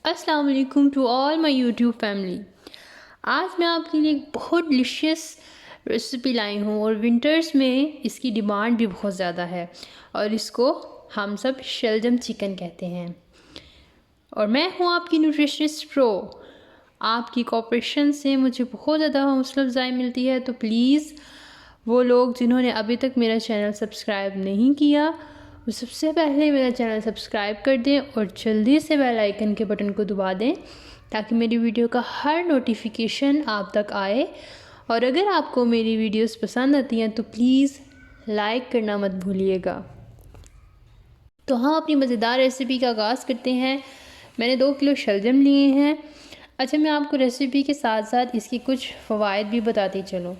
अस्सलाम वालेकुम to all my YouTube family. आज मैं आपके लिए एक बहुत डिलीशियस रेसिपी लाई हूँ और विंटर्स में इसकी डिमांड भी बहुत ज़्यादा है और इसको हम सब शलजम चिकन कहते हैं। और मैं हूँ आपकी न्यूट्रिशनिस्ट प्रो। आपकी कोऑपरेशन से मुझे बहुत ज़्यादा हौसला अफजाई मिलती है, तो प्लीज़ वो लोग जिन्होंने अभी तक मेरा चैनल सब्सक्राइब नहीं किया वो सबसे पहले मेरा चैनल सब्सक्राइब कर दें और जल्दी से बेल आइकन के बटन को दबा दें ताकि मेरी वीडियो का हर नोटिफिकेशन आप तक आए। और अगर आपको मेरी वीडियोस पसंद आती हैं तो प्लीज़ लाइक करना मत भूलिएगा। तो हम अपनी मज़ेदार रेसिपी का आगाज़ करते हैं। मैंने 2 किलो शलजम लिए हैं। अच्छा, मैं आपको रेसिपी के साथ साथ इसकी कुछ फ़वाइद भी बताती चलूँ।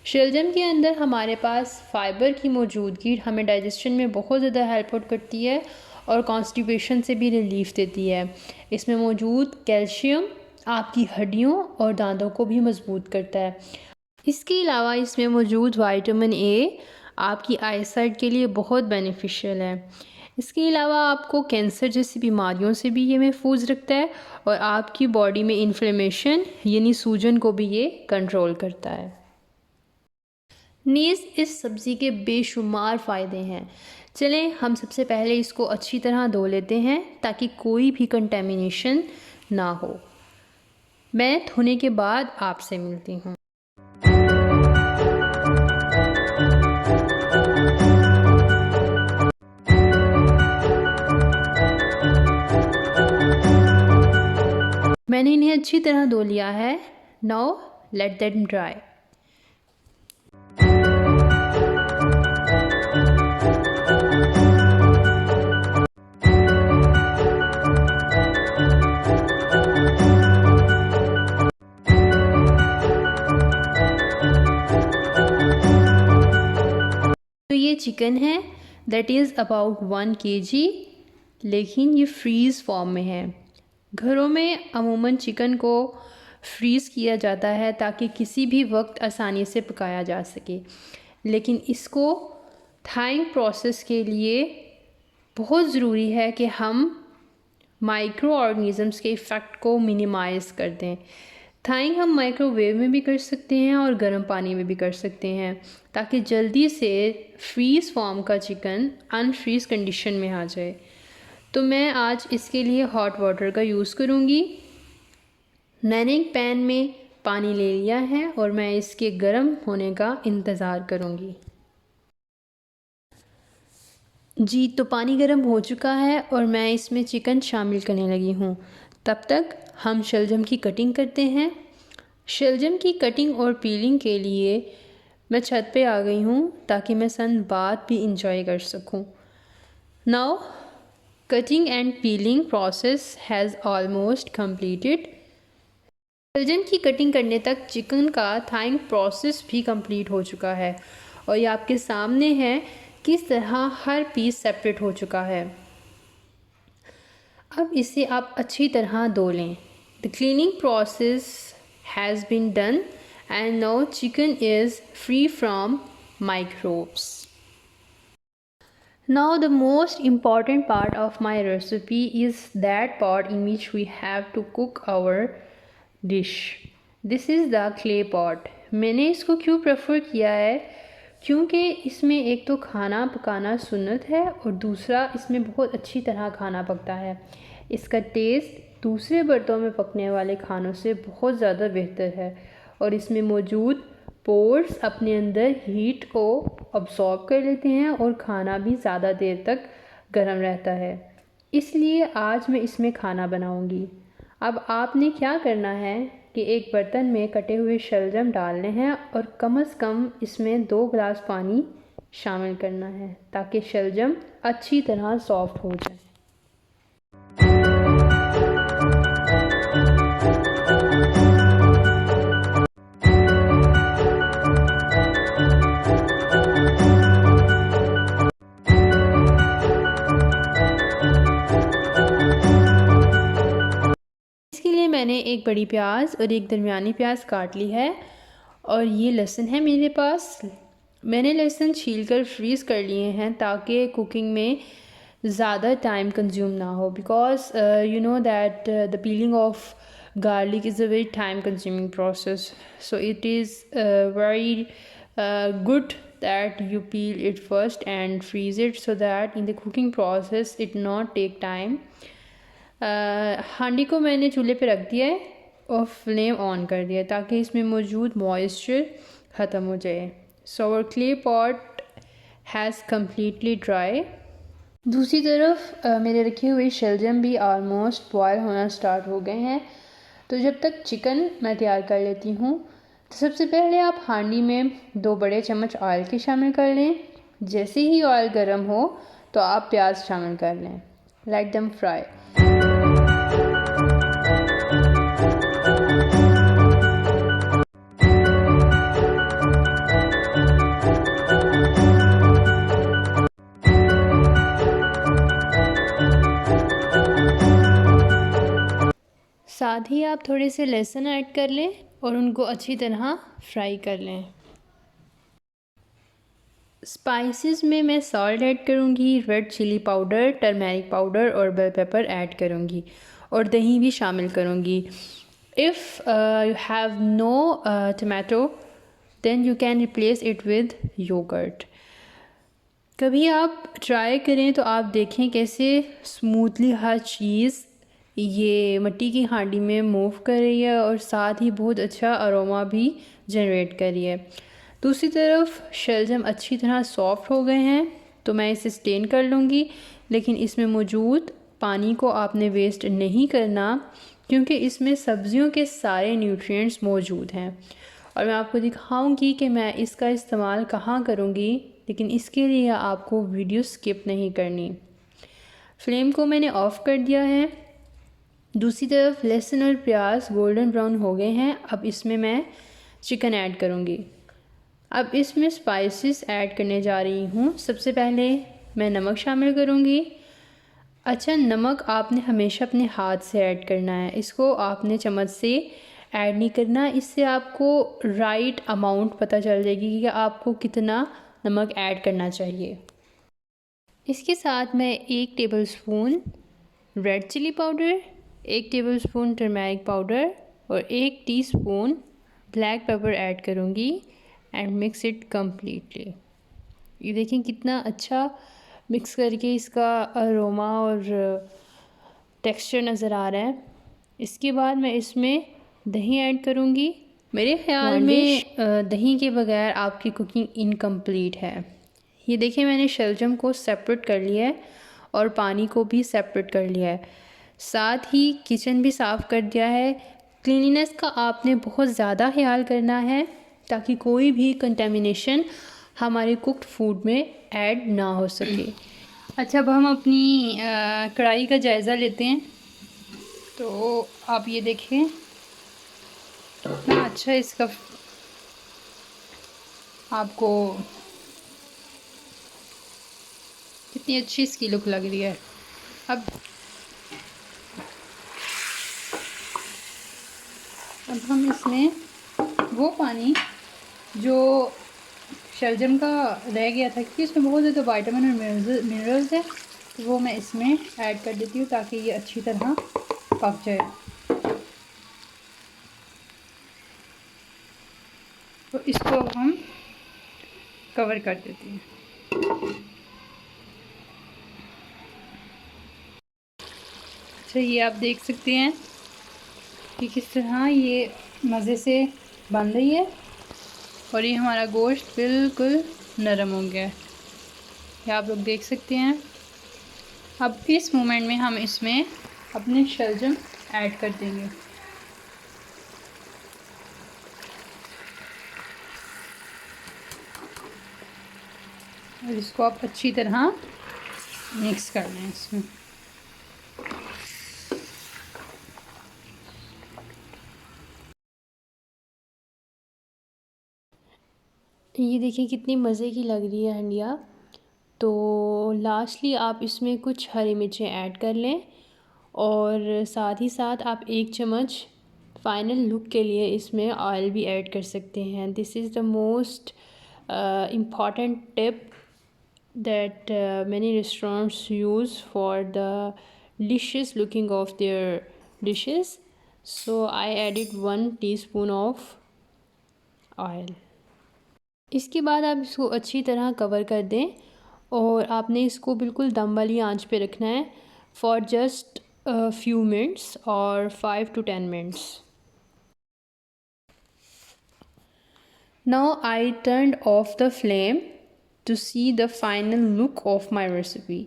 शलजम के अंदर हमारे पास फ़ाइबर की मौजूदगी हमें डाइजेशन में बहुत ज़्यादा हेल्प आउट करती है और कॉन्स्टिपेशन से भी रिलीफ़ देती है। इसमें मौजूद कैल्शियम आपकी हड्डियों और दांतों को भी मजबूत करता है। इसके अलावा इसमें मौजूद विटामिन ए आपकी आईसाइट के लिए बहुत बेनिफिशियल है। इसके अलावा आपको कैंसर जैसी बीमारियों से भी ये महफूज रखता है और आपकी बॉडी में इन्फ्लेमेशन यानी सूजन को भी ये कंट्रोल करता है। नीज़ इस सब्ज़ी के बेशुमार फ़ायदे हैं। चलें हम सबसे पहले इसको अच्छी तरह धो लेते हैं ताकि कोई भी कंटेमिनेशन ना हो। मैं धोने के बाद आपसे मिलती हूँ। मैंने इन्हें अच्छी तरह धो लिया है। Now let them dry. तो ये चिकन है दैट इज़ अबाउट 1 kg, लेकिन ये फ्रीज़ फॉर्म में है। घरों में अमूमन चिकन को फ्रीज़ किया जाता है ताकि किसी भी वक्त आसानी से पकाया जा सके, लेकिन इसको थाइंग प्रोसेस के लिए बहुत ज़रूरी है कि हम माइक्रो ऑर्गेनिज़म्स के इफ़ेक्ट को मिनिमाइज़ कर दें। थाइंग हम माइक्रोवेव में भी कर सकते हैं और गर्म पानी में भी कर सकते हैं ताकि जल्दी से फ्रीज़ फॉर्म का चिकन अनफ्रीज़ कंडीशन में आ जाए। तो मैं आज इसके लिए हॉट वाटर का यूज़ करूँगी। मैंने एक पैन में पानी ले लिया है और मैं इसके गर्म होने का इंतज़ार करूँगी। जी, तो पानी गर्म हो चुका है और मैं इसमें चिकन शामिल करने लगी हूँ। तब तक हम शलजम की कटिंग करते हैं। शलजम की कटिंग और पीलिंग के लिए मैं छत पे आ गई हूँ ताकि मैं सन बात भी इंजॉय कर सकूँ। Now cutting and piling process has almost completed. शलजम की कटिंग करने तक चिकन का थाइंग प्रोसेस भी कंप्लीट हो चुका है और ये आपके सामने है किस तरह हर पीस सेपरेट हो चुका है। अब इसे आप अच्छी तरह धो लें। The cleaning process has been done and now chicken is free from microbes. Now the most important part of my recipe is that part in which we have to cook our dish. This is the clay pot. मैंने इसको क्यों prefer किया है, क्योंकि इसमें एक तो खाना पकाना सुन्नत है और दूसरा इसमें बहुत अच्छी तरह खाना पकता है। इसका टेस्ट दूसरे बर्तनों में पकने वाले खानों से बहुत ज़्यादा बेहतर है और इसमें मौजूद पोर्स अपने अंदर हीट को अब्सॉर्ब कर लेते हैं और खाना भी ज़्यादा देर तक गर्म रहता है। इसलिए आज मैं इसमें खाना बनाऊंगी। अब आपने क्या करना है कि एक बर्तन में कटे हुए शलजम डालने हैं और कम से कम इसमें 2 गिलास पानी शामिल करना है ताकि शलजम अच्छी तरह सॉफ्ट हो जाए। मैंने एक बड़ी प्याज और एक दरमियानी प्याज काट ली है और ये लहसुन है मेरे पास। मैंने लहसुन छीलकर फ्रीज़ कर लिए हैं ताकि कुकिंग में ज़्यादा टाइम कंज्यूम ना हो, because you know that the piling of garlic is a very time consuming process, so it is very good that you peel it first and freeze it so that in the cooking process it not take time. हांडी को मैंने चूल्हे पे रख दिया है और flame on कर दिया ताकि इसमें मौजूद मॉइस्चर ख़त्म हो जाए. So our clay pot has completely dry. दूसरी तरफ मेरे रखे हुए शलजम भी ऑलमोस्ट बॉयल होना स्टार्ट हो गए हैं. तो जब तक चिकन मैं तैयार कर लेती हूँ, तो सबसे पहले आप हांडी में 2 बड़े चम्मच ऑयल के शामिल कर लें. जैसे ही ऑयल गर्म हो तो आप प्याज शामिल कर लें. Let them fry. साथ ही आप थोड़े से लहसुन ऐड कर लें और उनको अच्छी तरह फ्राई कर लें. स्पाइसेस में मैं सॉल्ट ऐड करूँगी, red chilli powder, turmeric powder और बेल पेपर ऐड करूँगी और दही भी शामिल करूँगी. If you have no tomato then you can replace it with yogurt. कभी आप ट्राई करें तो आप देखें कैसे स्मूथली हर चीज़ ये मिट्टी की हांडी में मूव कर रही है और साथ ही बहुत अच्छा अरोमा भी जनरेट कर रही है. दूसरी तरफ शलजम अच्छी तरह सॉफ्ट हो गए हैं तो मैं इसे स्टेन कर लूँगी, लेकिन इसमें मौजूद पानी को आपने वेस्ट नहीं करना क्योंकि इसमें सब्जियों के सारे न्यूट्रिएंट्स मौजूद हैं. और मैं आपको दिखाऊंगी कि मैं इसका इस्तेमाल कहाँ करूँगी, लेकिन इसके लिए आपको वीडियो स्किप नहीं करनी. फ्लेम को मैंने ऑफ़ कर दिया है. दूसरी तरफ लहसुन और प्याज गोल्डन ब्राउन हो गए हैं. अब इसमें मैं चिकन ऐड करूँगी. अब इसमें स्पाइसेस ऐड करने जा रही हूँ. सबसे पहले मैं नमक शामिल करूँगी. अच्छा, नमक आपने हमेशा अपने हाथ से ऐड करना है, इसको आपने चम्मच से ऐड नहीं करना. इससे आपको राइट अमाउंट पता चल जाएगी कि आपको कितना नमक ऐड करना चाहिए. इसके साथ मैं 1 tablespoon red chilli powder, 1 tablespoon turmeric powder और 1 टीस्पून ब्लैक पेपर ऐड करूँगी एंड मिक्स इट कम्प्लीटली. ये देखें कितना अच्छा मिक्स करके इसका अरोमा और टेक्सचर नज़र आ रहा है. इसके बाद मैं इसमें दही ऐड करूँगी. मेरे ख़्याल में दही के बगैर आपकी कुकिंग इनकम्प्लीट है. ये देखिए मैंने शलजम को सेपरेट कर लिया है और पानी को भी सेपरेट कर लिया है. साथ ही किचन भी साफ़ कर दिया है. क्लीनिनेस का आपने बहुत ज़्यादा ख्याल करना है ताकि कोई भी कंटेमिनेशन हमारे कुक्ड फूड में ऐड ना हो सके. अच्छा, अब हम अपनी कढ़ाई का जायज़ा लेते हैं. तो आप ये देखें कितना अच्छा इसका आपको कितनी अच्छी इसकी लुक लग रही है. अब हम इसमें वो पानी जो शलजम का रह गया था, क्योंकि इसमें बहुत ज़्यादा विटामिन और मिनरल्स है, तो वो मैं इसमें ऐड कर देती हूँ ताकि ये अच्छी तरह पक जाए. तो इसको अब हम कवर कर देते हैं. अच्छा, ये आप देख सकते हैं कि किस तरह ये मज़े से बन रही है और ये हमारा गोश्त बिल्कुल नरम हो गया है. ये आप लोग देख सकते हैं. अब इस मोमेंट में हम इसमें अपने शलजम ऐड कर देंगे. और इसको आप अच्छी तरह मिक्स कर लें इसमें. ये देखिए कितनी मज़े की लग रही है हंडिया. तो लास्टली आप इसमें कुछ हरी मिर्चें ऐड कर लें और साथ ही साथ आप 1 चम्मच फ़ाइनल लुक के लिए इसमें ऑयल भी ऐड कर सकते हैं. This is the most important tip that many restaurants use for the delicious looking of their dishes. So I added 1 teaspoon of oil. इसके बाद आप इसको अच्छी तरह कवर कर दें और आपने इसको बिल्कुल दम वाली आंच पे रखना है फॉर जस्ट फ्यू मिनट्स और 5 to 10 minutes. Now I turned off the flame to see the final look of my recipe.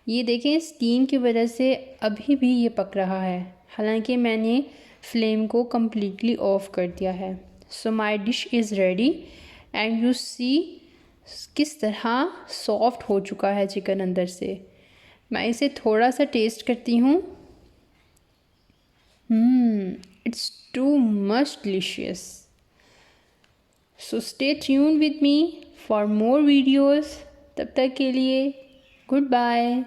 ये देखें स्टीम की वजह से अभी भी ये पक रहा है, हालांकि मैंने फ्लेम को कम्प्लीटली ऑफ कर दिया है. So my dish is ready and you see किस तरह सॉफ्ट हो चुका है चिकन अंदर से. मैं इसे थोड़ा सा टेस्ट करती हूँ. It's too much delicious. So stay tuned with me for more videos. तब तक के लिए गुड बाय.